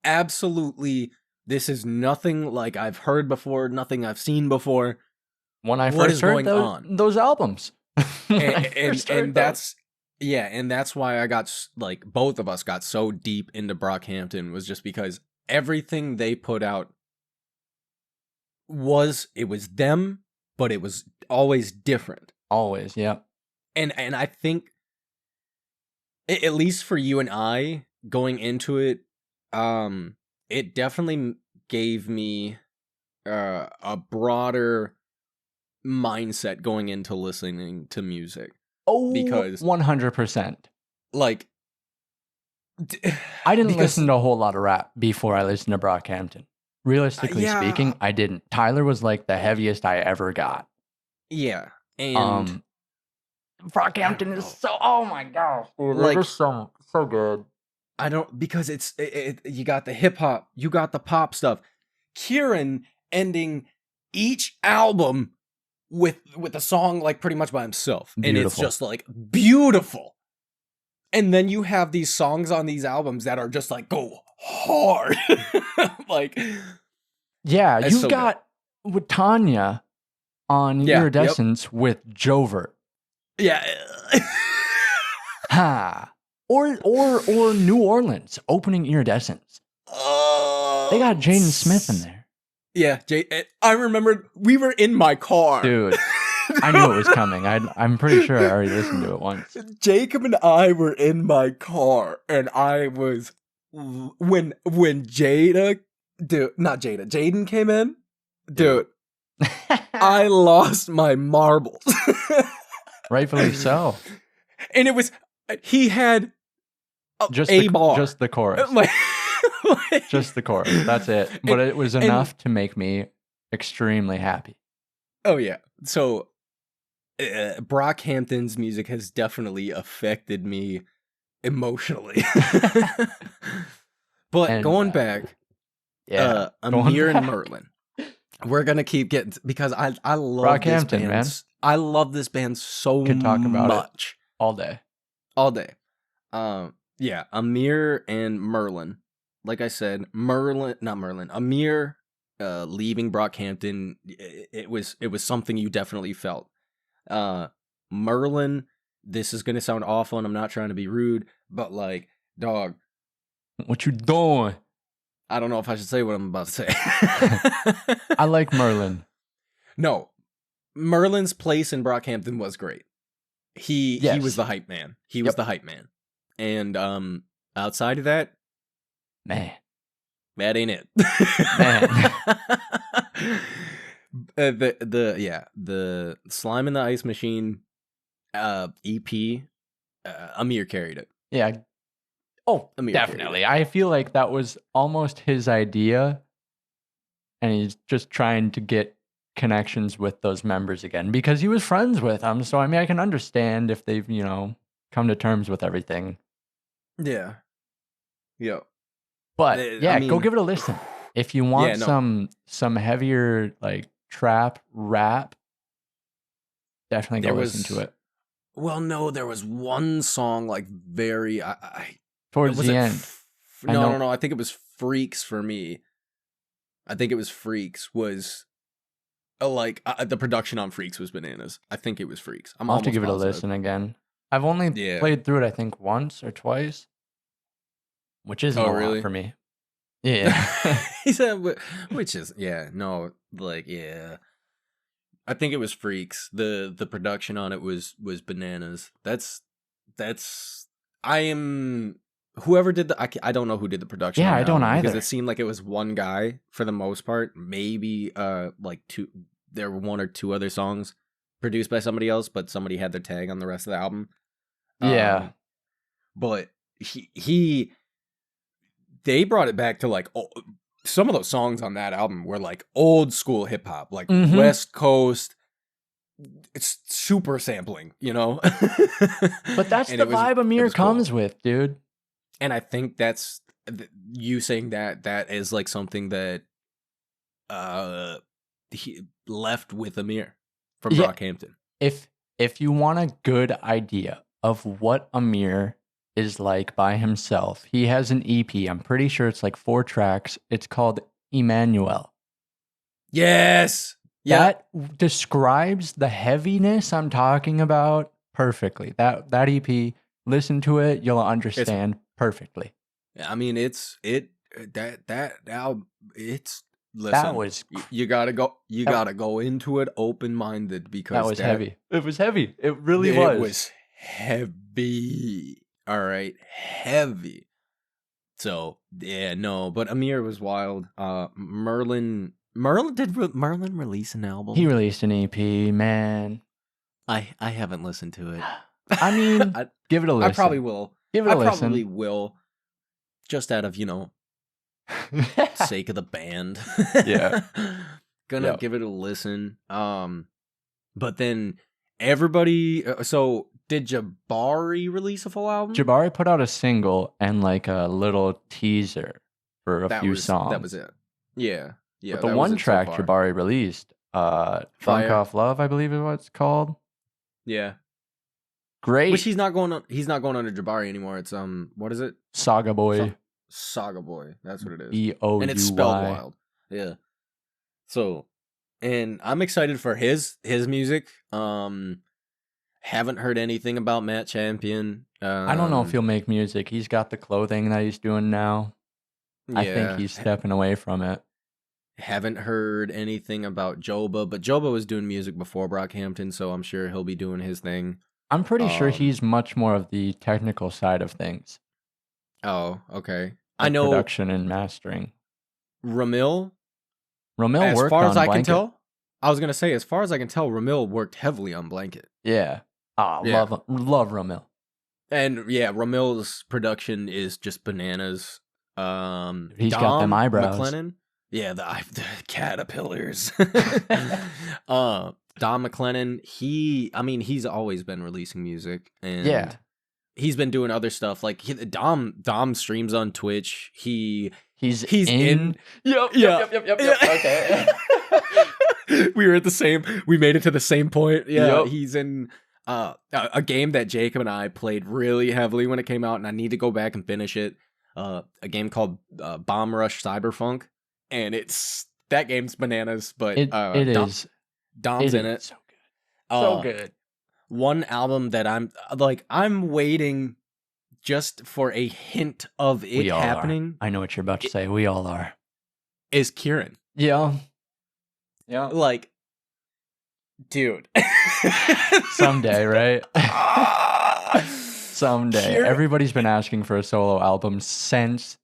absolutely, this is nothing like I've heard before, nothing I've seen before. When I first heard those albums. and that's why I got, like, both of us got so deep into Brockhampton, was just because everything they put out was them, but it was always different. Always, yeah. And I think, at least for you and I, going into it, it definitely gave me a broader mindset going into listening to music. Oh, because 100%. Like, I didn't listen to a whole lot of rap before I listened to Brockhampton. Realistically speaking, I didn't. Tyler was like the heaviest I ever got. Yeah, and Brockhampton is so, oh my gosh, dude, like, it's so good. I don't, because it's you got the hip hop, you got the pop stuff. Kieran ending each album with a song like pretty much by himself, and it's just like beautiful. And then you have these songs on these albums that are just like go hard. Like, yeah, you got with Tanya on Iridescence with Jovert. Yeah. Ha. Or New Orleans opening Iridescence. They got Jaden Smith in there. Yeah, I remember we were in my car. Dude, I knew it was coming. I'm pretty sure I already listened to it once. Jacob and I were in my car, and I was, when Jaden came in, dude, I lost my marbles. Rightfully so. And it was, he had just the chorus. Just the chorus. That's it. But it was enough to make me extremely happy. Oh, yeah. So, Brockhampton's music has definitely affected me emotionally. But going back, Amir and Merlin. We're going to keep getting, because I love this band. Man. I love this band so much. Could talk about it all day. All day. Yeah, Amir and Merlin. Like I said, Amir leaving Brockhampton, it was something you definitely felt. Merlin, this is going to sound awful, and I'm not trying to be rude, but like, dog, what you doing? I don't know if I should say what I'm about to say. I like Merlin. No, Merlin's place in Brockhampton was great. He was the hype man. He was the hype man. And outside of that, man, that ain't it. Man. The Slime in the Ice Machine EP, Amir carried it. Yeah. Oh, Amir definitely. I feel like that was almost his idea, and he's just trying to get connections with those members again because he was friends with them. So I mean, I can understand if they've come to terms with everything. Yeah. But go give it a listen. If you want some heavier like trap rap, definitely go listen to it. Well, no, there was one song like very Towards the end. No. I think it was Freaks for me. I think it was Freaks was the production on Freaks was bananas. I think it was Freaks. I'll have to give it a listen again. I've only played through it, I think, once or twice, which isn't a lot for me. Yeah. He said, which is, no, like, yeah. I think it was Freaks. The production on it was bananas. Whoever did I don't know who did the production. Yeah, I don't either. Because it seemed like it was one guy for the most part. Maybe there were one or two other songs produced by somebody else, but somebody had their tag on the rest of the album. Yeah. But they brought it back to like some of those songs on that album were like old school hip hop, like West Coast. It's super sampling, you know. But that's the vibe Amir comes with, dude. And I think that's you saying that is like something that he left with Amir from Brockhampton. If you want a good idea of what Amir is like by himself, he has an EP. I'm pretty sure it's like 4 tracks. It's called Emmanuel. Yes. That describes the heaviness I'm talking about perfectly. That EP, listen to it, you'll understand perfectly. I mean, listen, that was you gotta go into it open-minded because that was heavy. It was heavy. It really was. It was heavy. All right, heavy. So but Amir was wild. Merlin release an album? He released an EP, man. I haven't listened to it. I mean, give it a listen. I probably will. Give it a listen. I probably will. Just out of, sake of the band. Yeah. Gonna give it a listen. But then everybody, so did Jabari release a full album? Jabari put out a single and like a little teaser for a few songs. That was it. Yeah. Yeah. But the one track Jabari released, Drunk Off Love, I believe is what it's called. Yeah. Great. Which he's not going under Jabari anymore. It's what is it? Saga Boy. Saga Boy. That's what it is. EOUY. And it's spelled wild. Yeah. So, and I'm excited for his music. Haven't heard anything about Matt Champion. I don't know if he'll make music. He's got the clothing that he's doing now. Yeah. I think he's stepping away from it. Haven't heard anything about Joba, but Joba was doing music before Brockhampton, so I'm sure he'll be doing his thing. I'm pretty sure he's much more of the technical side of things. Oh, okay. Like I know production and mastering. Ramil worked as far as I Blanket. can tell. I was gonna say, as far as I can tell, Ramil worked heavily on Blanket. Yeah. Love Ramil. And Ramil's production is just bananas. He's got them eyebrows. McLennan. Yeah, the caterpillars. Don McLennan, he's always been releasing music, and he's been doing other stuff. Like Dom streams on Twitch. He's in. Yep. Okay. We made it to the same point. Yeah, yep. He's in a game that Jacob and I played really heavily when it came out, and I need to go back and finish it. A game called Bomb Rush Cyberfunk, and that game's bananas. But Dom's in it. So good. So good. One album that I'm waiting just for a hint of it happening. I know what you're about to say. We all are. Is Kieran. Yeah. Like, dude. Someday, right? Someday. Kieran. Everybody's been asking for a solo album since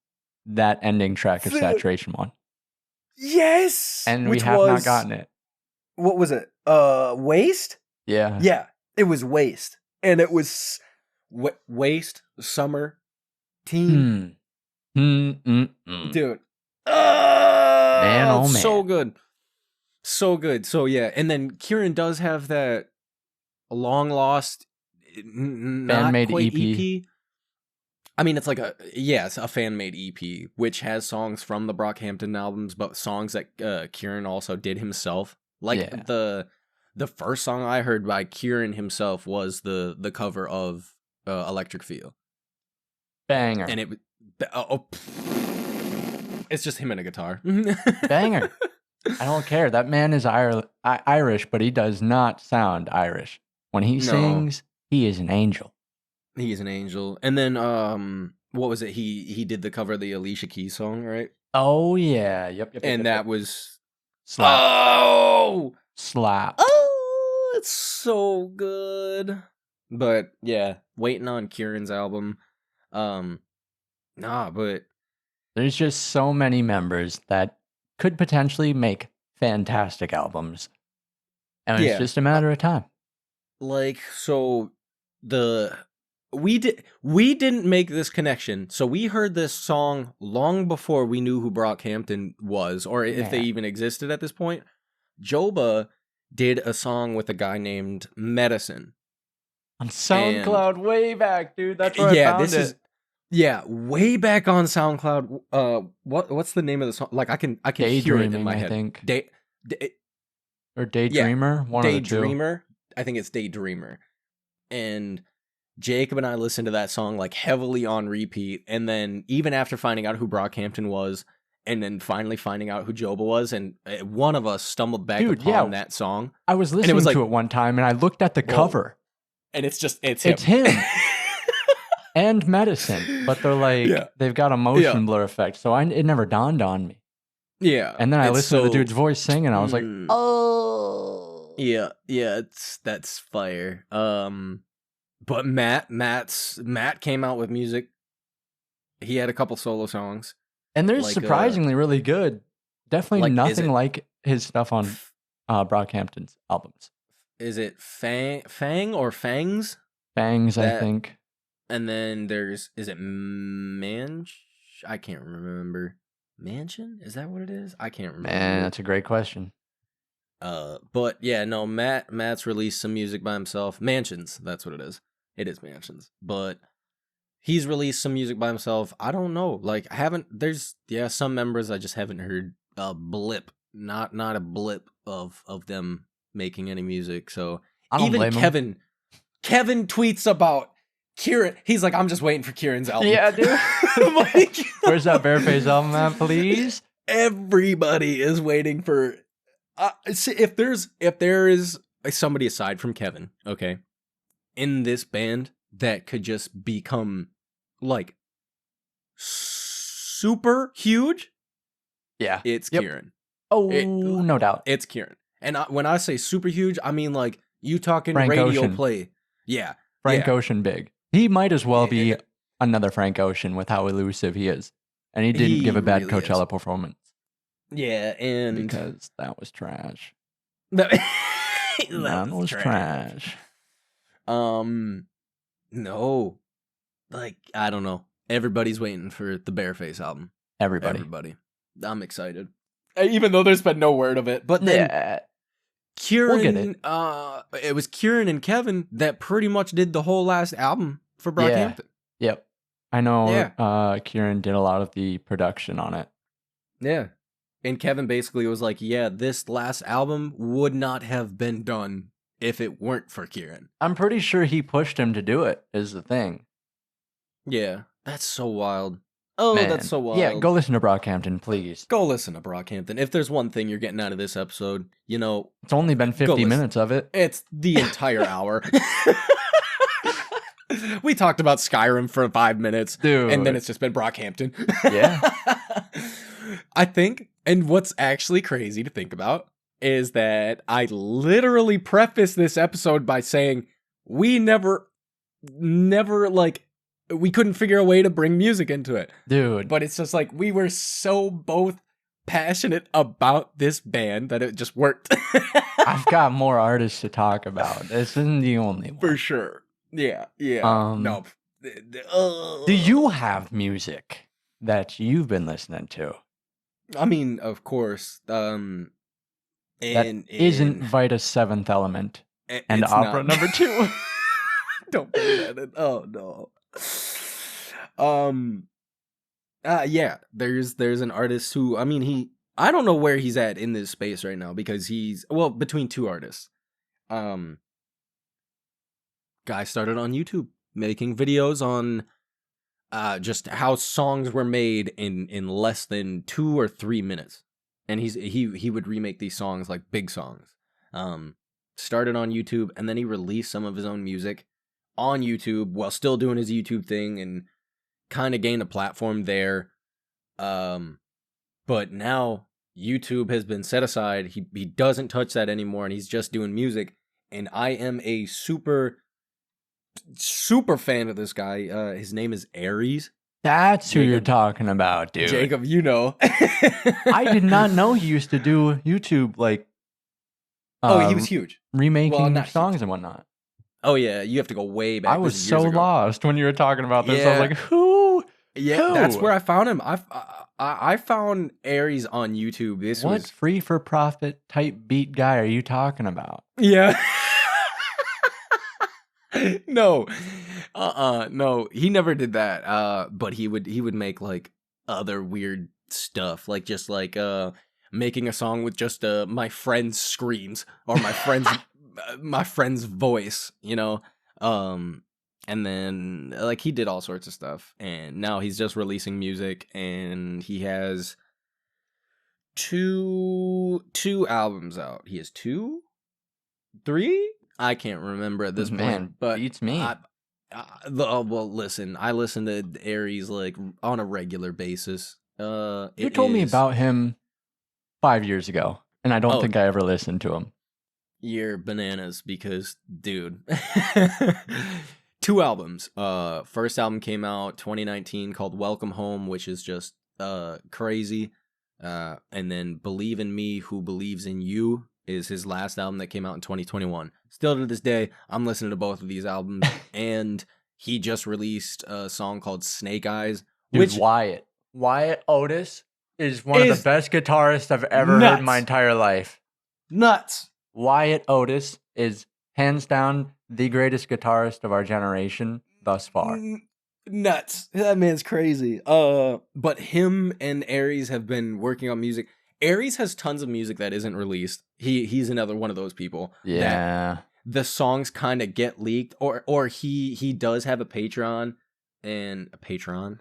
that ending track of Saturation one. Yes. And we have not gotten it. What was it? Waste? Yeah. Yeah, it was Waste. And it was Waste, Summer, Teen. Dude. Man, oh man. So good. So good. So yeah, and then Kieran does have that long lost fan-made EP. I mean, it's like it's a fan-made EP, which has songs from the Brockhampton albums, but songs that Kieran also did himself. Like the first song I heard by Kieran himself was the cover of Electric Feel. Banger. And it's just him and a guitar. Banger. I don't care. That man is Irish, but he does not sound Irish. When he sings, he is an angel. He is an angel. And then, what was it? He did the cover of the Alicia Keys song, right? Oh, yeah. Yep. And that was... Slap. Oh! Slap. Oh! It's so good. But, yeah. Waiting on Kieran's album. But... There's just so many members that could potentially make fantastic albums. And it's just a matter of time. Like, so we didn't make this connection. So we heard this song long before we knew who Brockhampton was, or if they even existed at this point. Joba did a song with a guy named Medicine. On SoundCloud way back, dude. That's where I found it. Way back on SoundCloud. What's the name of the song? Like I can hear it in my head. I think. Or Daydreamer? One of the two. Daydreamer. I think it's Daydreamer. And Jacob and I listened to that song like heavily on repeat. And then even after finding out who Brockhampton was, and then finally finding out who Joba was, and one of us stumbled back upon that song. I was listening to it one time, and I looked at the cover. And it's him. And Medicine, but they're like they've got a motion blur effect, so it never dawned on me. Yeah, and then I listened to the dude's voice sing, and I was like, oh, yeah, that's fire. But Matt came out with music. He had a couple solo songs, and they're surprisingly really good. Definitely nothing like his stuff on Brockhampton's albums. Is it Fang or Fangs? Fangs, I think. And then is it I can't remember. Mansion? Is that what it is? I can't remember. Man, that's a great question. But yeah, no, Matt's released some music by himself. Mansions, that's what it is. It is Mansions. But he's released some music by himself. I don't know. Like there's some members I just haven't heard a blip. Not a blip of them making any music. So I don't blame him. Kevin tweets about Kieran, he's like, I'm just waiting for Kieran's album. Yeah, dude. Like, where's that Bareface album at, please? Everybody is waiting for. If there is somebody aside from Kevin, okay, in this band that could just become like super huge, it's Kieran. Oh, no doubt, it's Kieran. And when I say super huge, I mean like you talking Frank radio Ocean. play. Yeah, Frank Ocean big. He might as well be another Frank Ocean with how elusive he is. And he didn't give a bad really Coachella performance. Yeah, and... because that was trash. that was trash. No. Like, I don't know. Everybody's waiting for the Bareface album. Everybody. I'm excited. Even though there's been no word of it. But then... Kieran, it was Kieran and Kevin that pretty much did the whole last album for Brockhampton. Yep. I know Kieran did a lot of the production on it. Yeah. And Kevin basically was like, this last album would not have been done if it weren't for Kieran. I'm pretty sure he pushed him to do it, is the thing. Yeah. That's so wild. Oh, man. That's so wild. Yeah, go listen to Brockhampton, please. Go listen to Brockhampton. If there's one thing you're getting out of this episode, it's only been 50 minutes of it. It's the entire hour. We talked about Skyrim for 5 minutes, dude, and then it's just been Brockhampton. Yeah. I think, and what's actually crazy to think about is that I literally prefaced this episode by saying we never like, we couldn't figure a way to bring music into it. Dude. But it's just like, we were so both passionate about this band that it just worked. I've got more artists to talk about. This isn't the only one. For sure. Yeah. No. Do you have music that you've been listening to? I mean, of course. That isn't Vita's Seventh Element and Opera not. number 2. Don't put that in. Oh, no. Yeah, there's an artist who, I mean, I don't know where he's at in this space right now because he's, well, between two artists. Um, Guy started on YouTube making videos on just how songs were made in less than 2 or 3 minutes. And he would remake these songs like big songs. Started on YouTube, and then he released some of his own music on YouTube while still doing his YouTube thing, and kind of gained a platform there. But now YouTube has been set aside. He doesn't touch that anymore, and he's just doing music. And I am a super fan of this guy. His name is Aries. That's who you're talking about, dude. Jacob, you know. I did not know he used to do YouTube, like... he was huge. Remaking songs and whatnot. Oh, yeah, you have to go way back. I was so lost when you were talking about this. I was like, who? Yeah, who? That's where I found him. I found Aries on YouTube. What free for profit type beat guy are you talking about? Yeah. No. No, he never did that. But he would make like other weird stuff, like just like making a song with just my friend's screams or my friend's voice, you know. And then like he did all sorts of stuff, and now he's just releasing music, and he has two albums out. He has 3? I can't remember at this point, but beats me. Well, listen, I listen to Aries like on a regular basis. You told me about him 5 years ago, and I don't think I ever listened to him. You're bananas because, dude, 2 albums. First album came out 2019 called Welcome Home, which is just crazy. And then Believe in Me, Who Believes in You is his last album that came out in 2021. Still to this day, I'm listening to both of these albums. And he just released a song called Snake Eyes. Dude, Wyatt Otis is one of the best guitarists I've ever heard in my entire life. Nuts. Wyatt Otis is hands down the greatest guitarist of our generation thus far. Nuts. That man's crazy. But him and Aries have been working on music. Aries has tons of music that isn't released. He's another one of those people. Yeah. The songs kind of get leaked, or he does have a Patreon and a Patreon,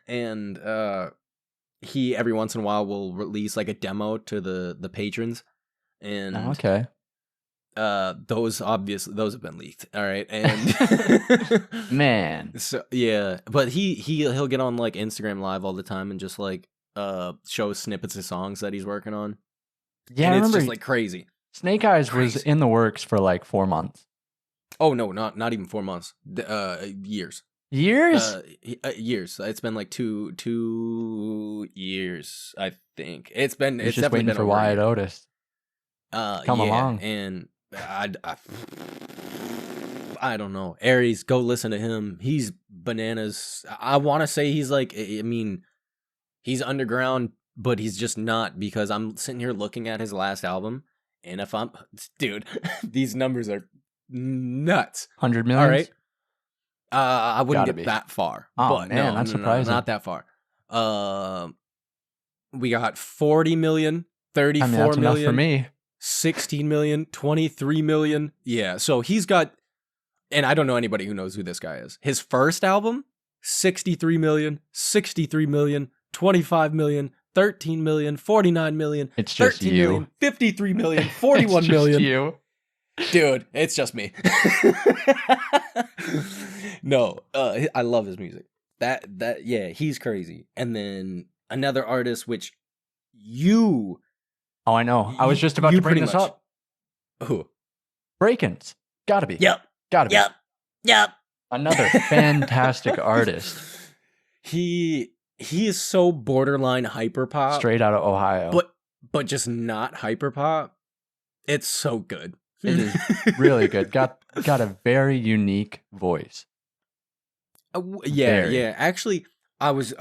and he every once in a while will release like a demo to the patrons, and okay. Those have been leaked. All right, and man, so yeah, but he'll get on like Instagram Live all the time and just like show snippets of songs that he's working on. Yeah, and it's just like crazy. Snake Eyes was in the works for like 4 months. Oh no, not even 4 months. Years. Years? Years. It's been like two years, I think. It's just definitely waiting for Wyatt Otis. Come along. And I don't know. Aries, go listen to him. He's bananas. I want to say he's like, I mean, he's underground, but he's just not, because I'm sitting here looking at his last album, and dude, these numbers are nuts. 100 million? All right. I wouldn't get that far. Oh, but man, that's surprising. Not that far. We got 40 million, 34 that's million. Enough for me. 16 million, 23 million. Yeah, so he's got, and I don't know anybody who knows who this guy is. His first album, 63 million, 63 million, 25 million, 13 million, 49 million, it's just 13 you. million, 53 million, 41 million. You. Dude, it's just me. No, I love his music. Yeah, he's crazy. And then another artist, which you... Oh, I know. I was just about to bring this up. Who? Breakins. Gotta be. Yep. Gotta be. Yep. Another fantastic artist. He is so borderline hyperpop. Straight out of Ohio. But just not hyperpop. It's so good. It is really good. Got a very unique voice. Yeah. Actually, I was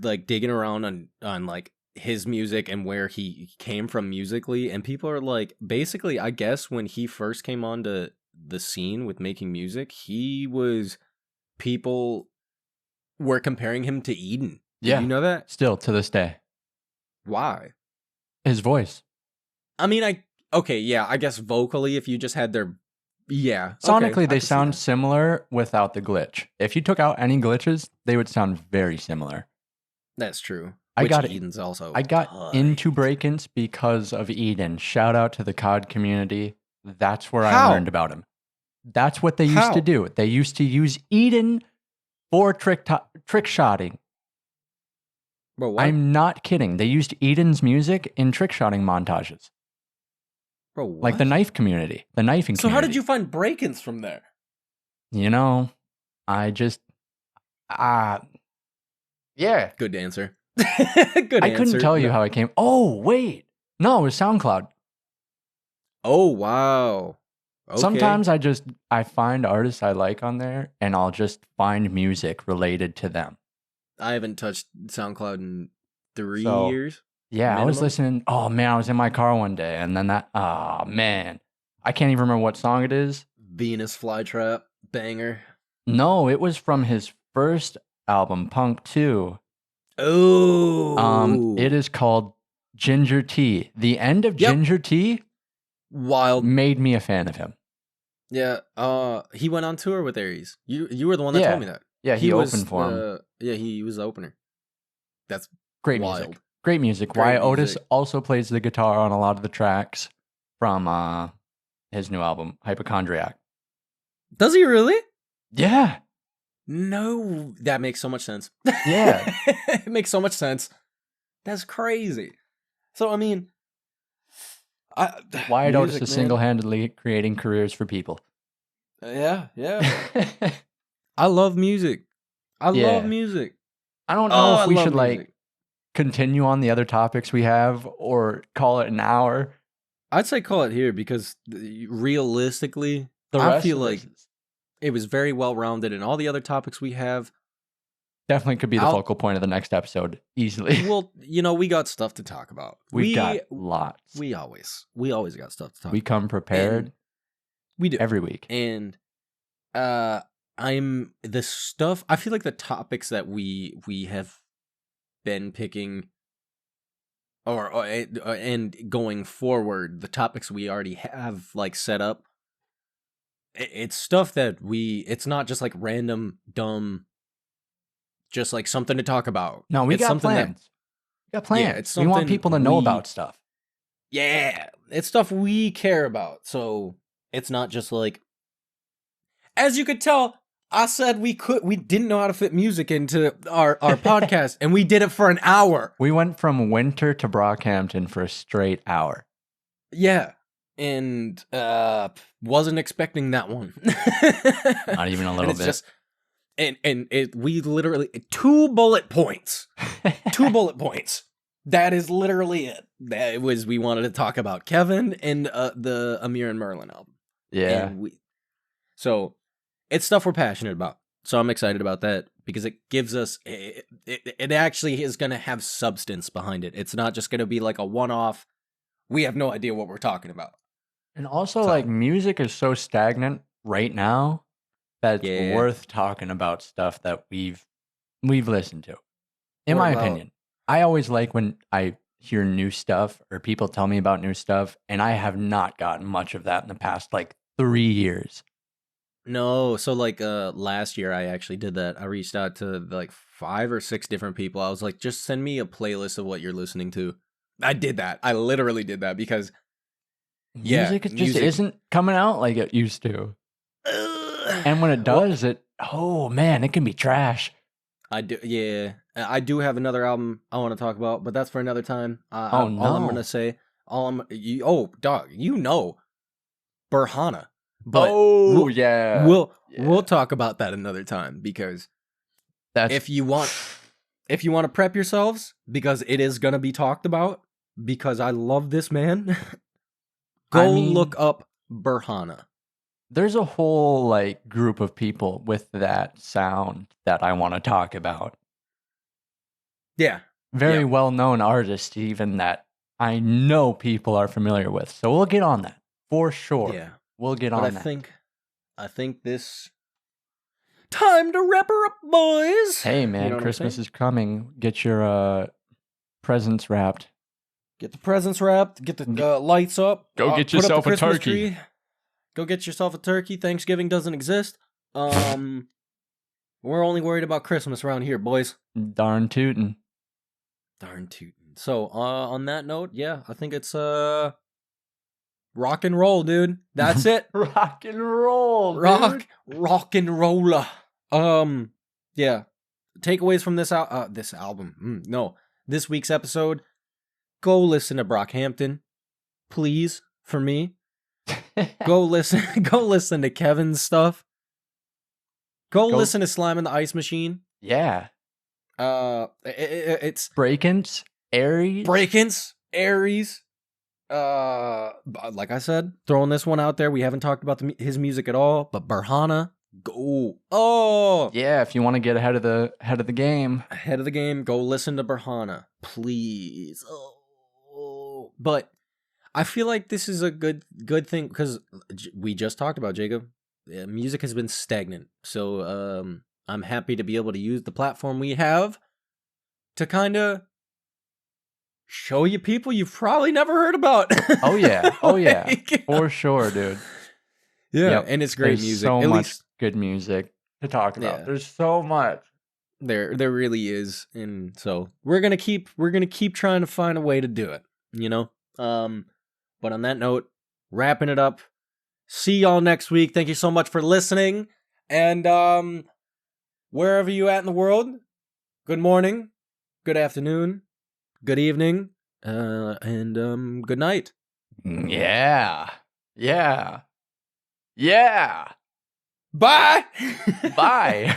like digging around on like his music and where he came from musically, and people are like, basically, I guess when he first came onto the scene with making music, he was, people were comparing him to Eden. Did Yeah. you know that? Still to this day. Why? His voice. I mean, I guess vocally, if you just had their, yeah. Sonically, I they can see sound that. similar without the glitch. If you took out any glitches, they would sound very similar. That's true. I Which got Eden's also. I got tight. into break-ins because of Eden. Shout out to the COD community. That's where I How? learned about him. That's what they used to How? do. They used to use Eden for trick shotting. Bro, what? I'm not kidding. They used Eden's music in trick shotting montages. Bro, what? Like the knife community, the knifing So community. how did you find break-ins from there? You know, I just yeah. Good answer. Good I answer. couldn't tell you how I came. Oh, wait. No, it was SoundCloud. Oh, wow. Okay. Sometimes I find artists I like on there and I'll just find music related to them. I haven't touched SoundCloud in 3 So, years. Yeah, I was Minimum? listening. Oh man, I was in my car one day and then man. I can't even remember what song it is. Venus Flytrap banger. No, it was from his first album, Punk 2. Oh. It is called Ginger Tea. The end of Yep. Ginger Tea Wild. made me a fan of him. Yeah. He went on tour with Aries. You were the one that told me that. Yeah, he was opened for him. Yeah, he was the opener. That's Great wild. music. Great music. Great Wyatt Otis music. also plays the guitar on a lot of the tracks from his new album, Hypochondriac. Does he really? Yeah. No, that makes so much sense. Yeah. It makes so much sense. That's crazy. So I mean, Wyatt Otis music, is man. single-handedly creating careers for people. Yeah. I love music. I Yeah. love music. I don't know if I we love should music. continue on the other topics we have or call it an hour. I'd say call it here because realistically, The I rest feel of like this is- it was very well rounded, and all the other topics we have. definitely could be the focal point of the next episode easily. Well, we got stuff to talk about. We've got lots. We always got stuff to talk. We come prepared. And we do every week. And I'm the stuff. I feel like the topics that we have been picking, and going forward, the topics we already have like set up. It's stuff that it's not just like random dumb, just like something to talk about. No, we It's got something plans. We got plans. it's we want something people to know we- about stuff. Yeah, it's stuff we care about. So it's not just like, as you could tell, I said we didn't know how to fit music into our podcast, and we did it for an hour. We went from Winter to Brockhampton for a straight hour. Yeah, and wasn't expecting that one. Not even a And little it's bit. just, and we literally 2 bullet points. 2 bullet points. That is literally it. That was, we wanted to talk about Kevin and the Amir and Merlin album. Yeah. And so it's stuff we're passionate about. So I'm excited about that because it gives us, it actually is going to have substance behind it. It's not just going to be like a one-off. We have no idea what we're talking about. And also, So- like, music is so stagnant right now that it's Yeah. worth talking about stuff that we've listened to. In What my about- opinion, I always like when I hear new stuff or people tell me about new stuff, and I have not gotten much of that in the past like 3 years. No, so like last year I actually did that. I reached out to like 5 or 6 different people. I was like, just send me a playlist of what you're listening to. I did that. I literally did that because Yeah, Music just music- isn't coming out like it used to. And when it does, oh man, it can be trash. I do, yeah. I do have another album I want to talk about, but that's for another time. Oh, All I'm no. gonna say, dog, Burhana. But Oh yeah, we'll talk about that another time because that's if you want to prep yourselves, because it is gonna be talked about, because I love this man. Go look up Burhana. there's a whole like group of people with that sound that I want to talk about. Yeah. Very Yeah. well-known artists, even that I know people are familiar with. So we'll get on that for sure. Yeah. We'll get But on that. I think this Time to wrap her up, boys. Hey, man, You know what I'm Christmas saying? is coming. Get your presents wrapped. Get the presents wrapped. Get the lights up. Go get put up the yourself a Christmas turkey. tree. Go get yourself a turkey. Thanksgiving doesn't exist. We're only worried about Christmas around here, boys. Darn tootin'. Darn tootin'. So, on that note, yeah, I think it's rock and roll, dude. That's it. Rock and roll, rock dude. and roller. Yeah. Takeaways from this album. This week's episode. Go listen to Brockhampton, please, for me. Go listen to Kevin's stuff. Go listen to Slime in the Ice Machine. Yeah. It's Break-ins, Aries. Like I said, throwing this one out there. We haven't talked about his music at all, but Burhana, go. Oh, yeah. If you want to get ahead of the game, go listen to Burhana, please. Oh, but I feel like this is a good thing because we just talked about, Jacob. Music has been stagnant, so I'm happy to be able to use the platform we have to kind of show you people you've probably never heard about. Oh yeah, for sure, dude. Yeah, yep. And it's great music. So much good music to talk about. Yeah. There's so much. There really is, and so we're gonna keep trying to find a way to do it. You know. But on that note, wrapping it up. See y'all next week. Thank you so much for listening. And wherever you at in the world, good morning, good afternoon, good evening, and good night. Yeah. Bye. Bye.